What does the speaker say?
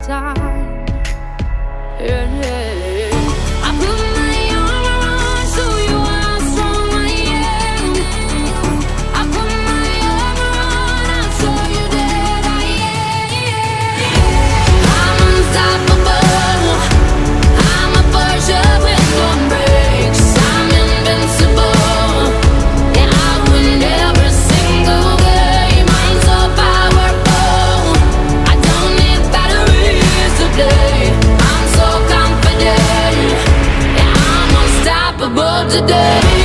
inside. Yeah, yeah. I put my arm around, show you how strong I am. I put my arm around, I'll show you that I am. I'm unstoppable. I'm a Porsche with no brakes. I'm invincible. Yeah, I win every single game. I'm so powerful. I don't need batteries to play. I'm so confident. Yeah, I'm unstoppable today.